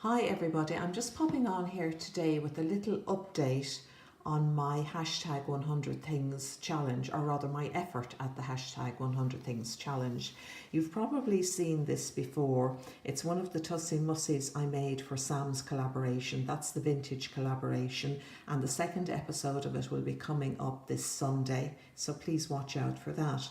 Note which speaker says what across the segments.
Speaker 1: Hi everybody, I'm just popping on here today with a little update on my hashtag 100 things challenge, or rather my effort at the hashtag 100 things challenge. You've probably seen this before. It's one of the Tussie Mussies I made for Sam's collaboration. That's the vintage collaboration, and the second episode of it will be coming up this Sunday, so please watch out for that.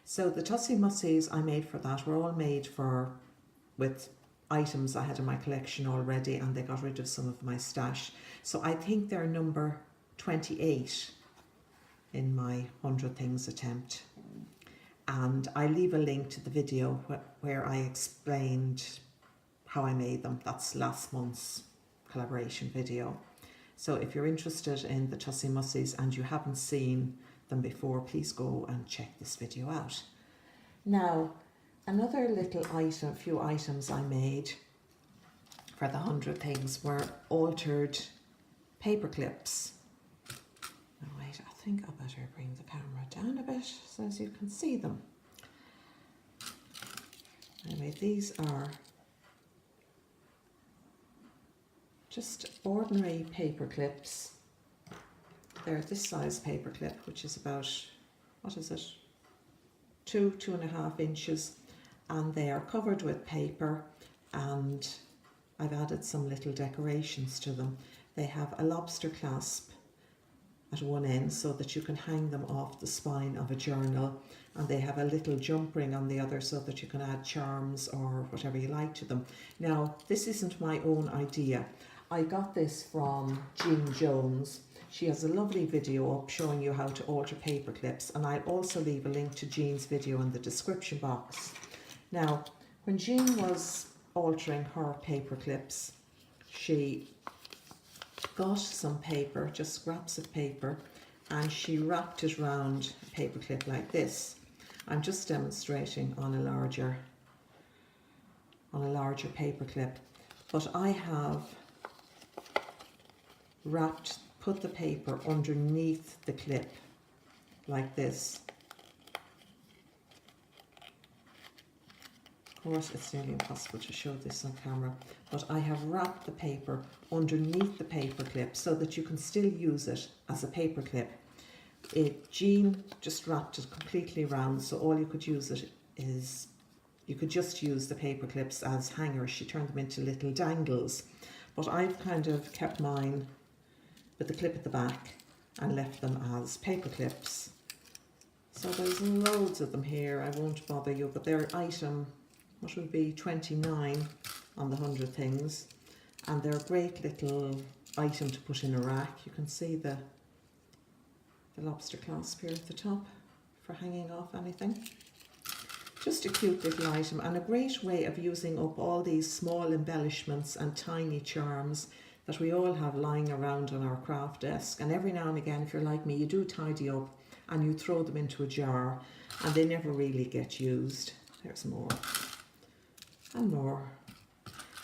Speaker 1: So the Tussie Mussies I made for that were all made with items I had in my collection already, and they got rid of some of my stash. So I think they're number 28 in my 100 things attempt. And I leave a link to the video where I explained how I made them. That's last month's collaboration video. So if you're interested in the Tussie Mussies and you haven't seen them before, please go and check this video out. Now, another little item, few items I made for the 100 things were altered paper clips. Now wait, I think I better bring the camera down a bit so as you can see them. Anyway, these are just ordinary paper clips. They're this size paper clip, which is about, what is it, 2.5 inches. And they are covered with paper, and I've added some little decorations to them. They have a lobster clasp at one end so that you can hang them off the spine of a journal, and they have a little jump ring on the other so that you can add charms or whatever you like to them. Now, this isn't my own idea. I got this from Jean Jones. She has a lovely video up showing you how to alter paper clips, and I'll also leave a link to Jean's video in the description box. Now, when Jean was altering her paper clips, she got some paper, just scraps of paper, and she wrapped it around a paper clip like this. I'm just demonstrating on a larger paper clip, but I have put the paper underneath the clip like this. Of course, it's nearly impossible to show this on camera, but I have wrapped the paper underneath the paper clip so that you can still use it as a paper clip. Jean just wrapped it completely round, so all you could use it is, you could just use the paper clips as hangers. She turned them into little dangles, but I've kind of kept mine with the clip at the back and left them as paper clips. So there's loads of them here. I won't bother you, but they're item, what would be 29 on the 100 things, and they're a great little item to put in a rack. You can see the lobster clasp here at the top for hanging off anything. Just a cute little item, and a great way of using up all these small embellishments and tiny charms that we all have lying around on our craft desk. And every now and again, if you're like me, you do tidy up and you throw them into a jar and they never really get used. There's more and more.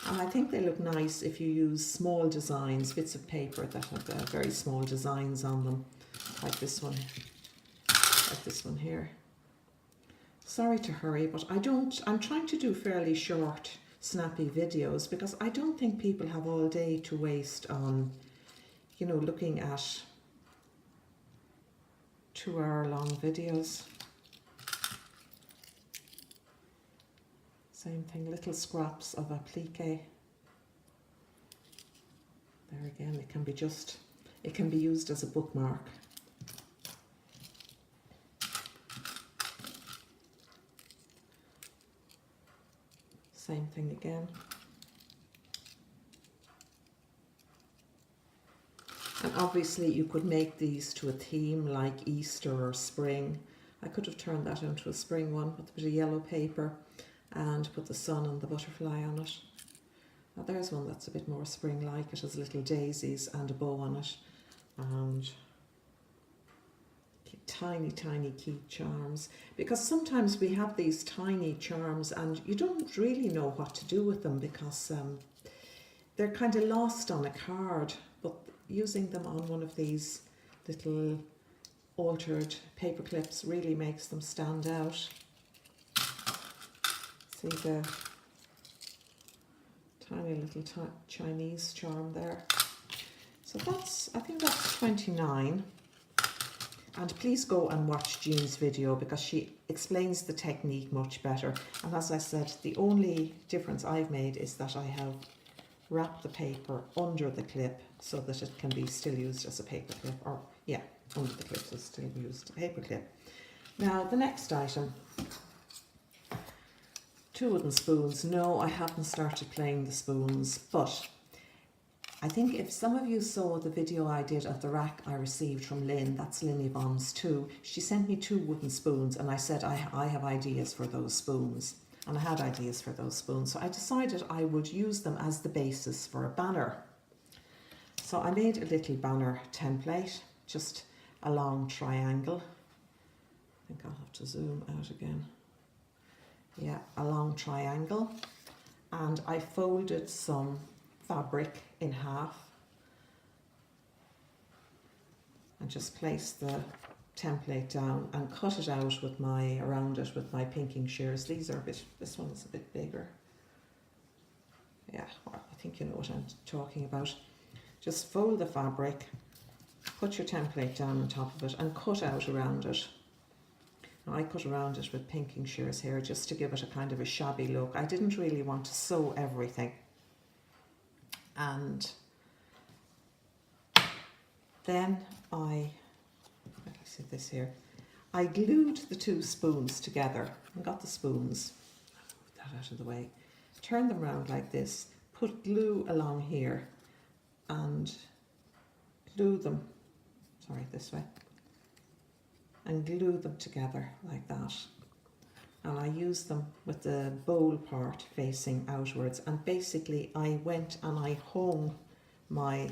Speaker 1: And I think they look nice if you use small designs, bits of paper that have very small designs on them, like this one here. Sorry to hurry, but I'm trying to do fairly short, snappy videos because I don't think people have all day to waste on, you know, looking at 2-hour-long videos. Same thing, little scraps of applique. There again, it can be used as a bookmark. Same thing again. And obviously you could make these to a theme like Easter or spring. I could have turned that into a spring one with a bit of yellow paper and put the sun and the butterfly on it. Now there's one that's a bit more spring-like. It has little daisies and a bow on it, and tiny key charms, because sometimes we have these tiny charms and you don't really know what to do with them because they're kind of lost on a card, but using them on one of these little altered paper clips really makes them stand out. See the tiny little Chinese charm there. So that's, I think that's 29. And please go and watch Jean's video because she explains the technique much better. And as I said, the only difference I've made is that I have wrapped the paper under the clip so that it can be still used as a paper clip, or yeah, under the clip so it's still used as a paper clip. Now the next item, 2 wooden spoons. No, I haven't started playing the spoons, but I think if some of you saw the video I did of the rack I received from Lynn, that's Lynn Yvonne's too, she sent me 2 wooden spoons and I said I have ideas for those spoons. And I had ideas for those spoons, so I decided I would use them as the basis for a banner. So I made a little banner template, just a long triangle. I think I'll have to zoom out again. Yeah, a long triangle. And I folded some fabric in half and just placed the template down and cut it out with my, around it with my pinking shears. These are a bit, this one is a bit bigger. Yeah, well, I think you know what I'm talking about. Just fold the fabric, put your template down on top of it and cut out around it. Now I cut around it with pinking shears here just to give it a kind of a shabby look. I didn't really want to sew everything. And then I see this here, I glued the 2 spoons together and got the spoons, move that out of the way, turn them around like this, put glue along here and glue them, sorry, this way, and glue them together like that. And I used them with the bowl part facing outwards, and basically I went and I hung my,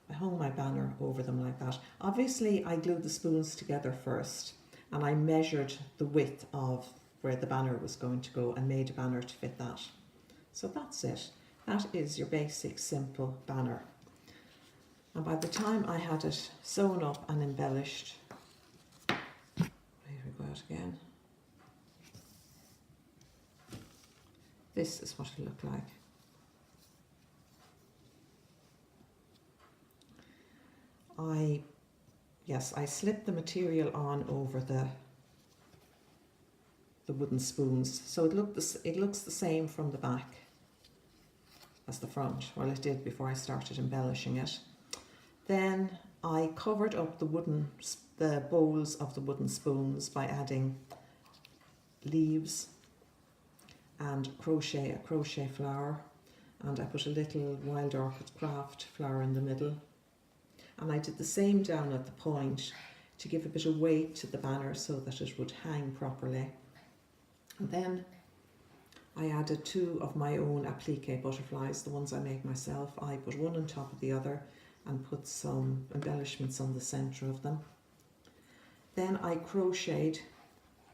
Speaker 1: I hung my banner over them like that. Obviously I glued the spoons together first and I measured the width of where the banner was going to go and made a banner to fit that. So that's it. That is your basic simple banner. And by the time I had it sewn up and embellished, here we go out again. This is what it looked like. I slipped the material on over the wooden spoons, so it looks the same from the back as the front. Well, it did before I started embellishing it. Then I covered up the bowls of the wooden spoons by adding leaves and a crochet flower, and I put a little Wild Orchid Craft flower in the middle. And I did the same down at the point to give a bit of weight to the banner so that it would hang properly. And then I added 2 of my own applique butterflies, the ones I make myself. I put one on top of the other and put some embellishments on the centre of them. Then I crocheted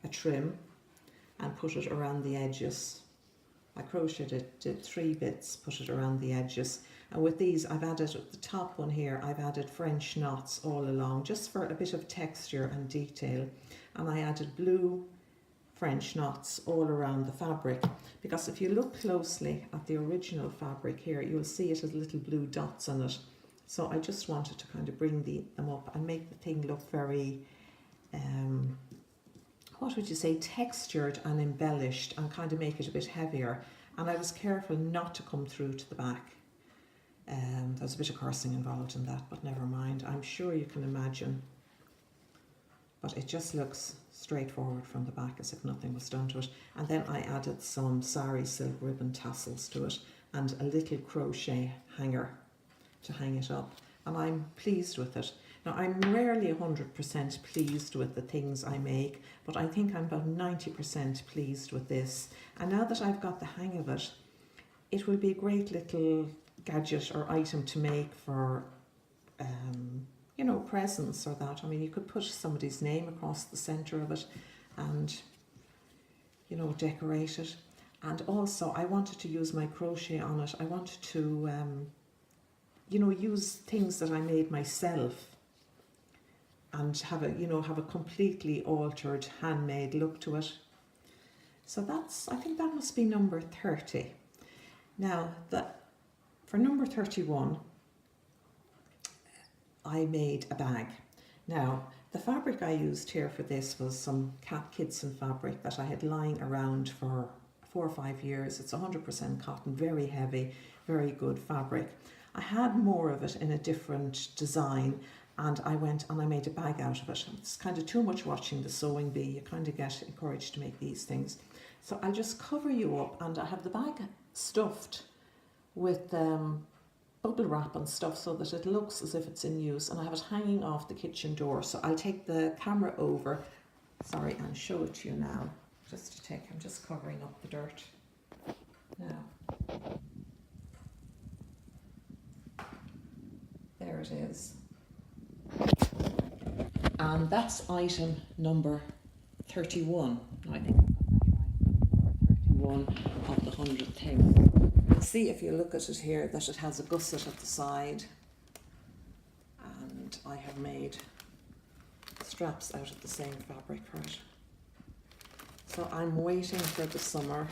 Speaker 1: a trim and put it around the edges. I crocheted it, did 3 bits, put it around the edges. And with these I've added, at the top one here, I've added French knots all along just for a bit of texture and detail. And I added blue French knots all around the fabric, because if you look closely at the original fabric here, you'll see it has little blue dots on it. So I just wanted to kind of bring them up and make the thing look very, what would you say, textured and embellished, and kind of make it a bit heavier. And I was careful not to come through to the back. There's a bit of coursing involved in that, but never mind. I'm sure you can imagine. But it just looks straightforward from the back, as if nothing was done to it. And then I added some sari silk ribbon tassels to it and a little crochet hanger to hang it up. And I'm pleased with it. Now, I'm rarely 100% pleased with the things I make, but I think I'm about 90% pleased with this. And now that I've got the hang of it, it will be a great little gadget or item to make for, you know, presents or that. I mean, you could put somebody's name across the centre of it and, you know, decorate it. And also, I wanted to use my crochet on it. I wanted to, you know, use things that I made myself and have a, you know, have a completely altered handmade look to it. So that's, I think that must be number 30. Now, for number 31, I made a bag. Now, the fabric I used here for this was some Cat Kidson fabric that I had lying around for 4 or 5 years. It's 100% cotton, very heavy, very good fabric. I had more of it in a different design, and I went and I made a bag out of it. It's kind of too much watching the sewing bee. You kind of get encouraged to make these things. So I'll just cover you up, and I have the bag stuffed with bubble wrap and stuff so that it looks as if it's in use, and I have it hanging off the kitchen door. So I'll take the camera over, sorry, and show it to you now. I'm just covering up the dirt now. There it is. And that's item number 31. I think I've got that right. Number 31 of the 100 things. You can see if you look at it here that it has a gusset at the side, and I have made straps out of the same fabric for it. So I'm waiting for the summer,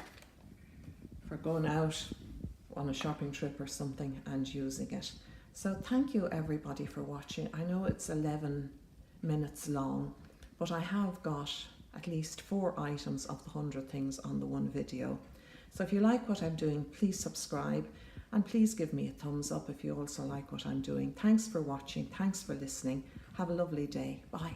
Speaker 1: for going out on a shopping trip or something and using it. So thank you everybody for watching. I know it's 11 minutes long, but I have got at least 4 items of the 100 things on the one video. So if you like what I'm doing, please subscribe, and please give me a thumbs up if you also like what I'm doing. Thanks for watching. Thanks for listening. Have a lovely day. Bye.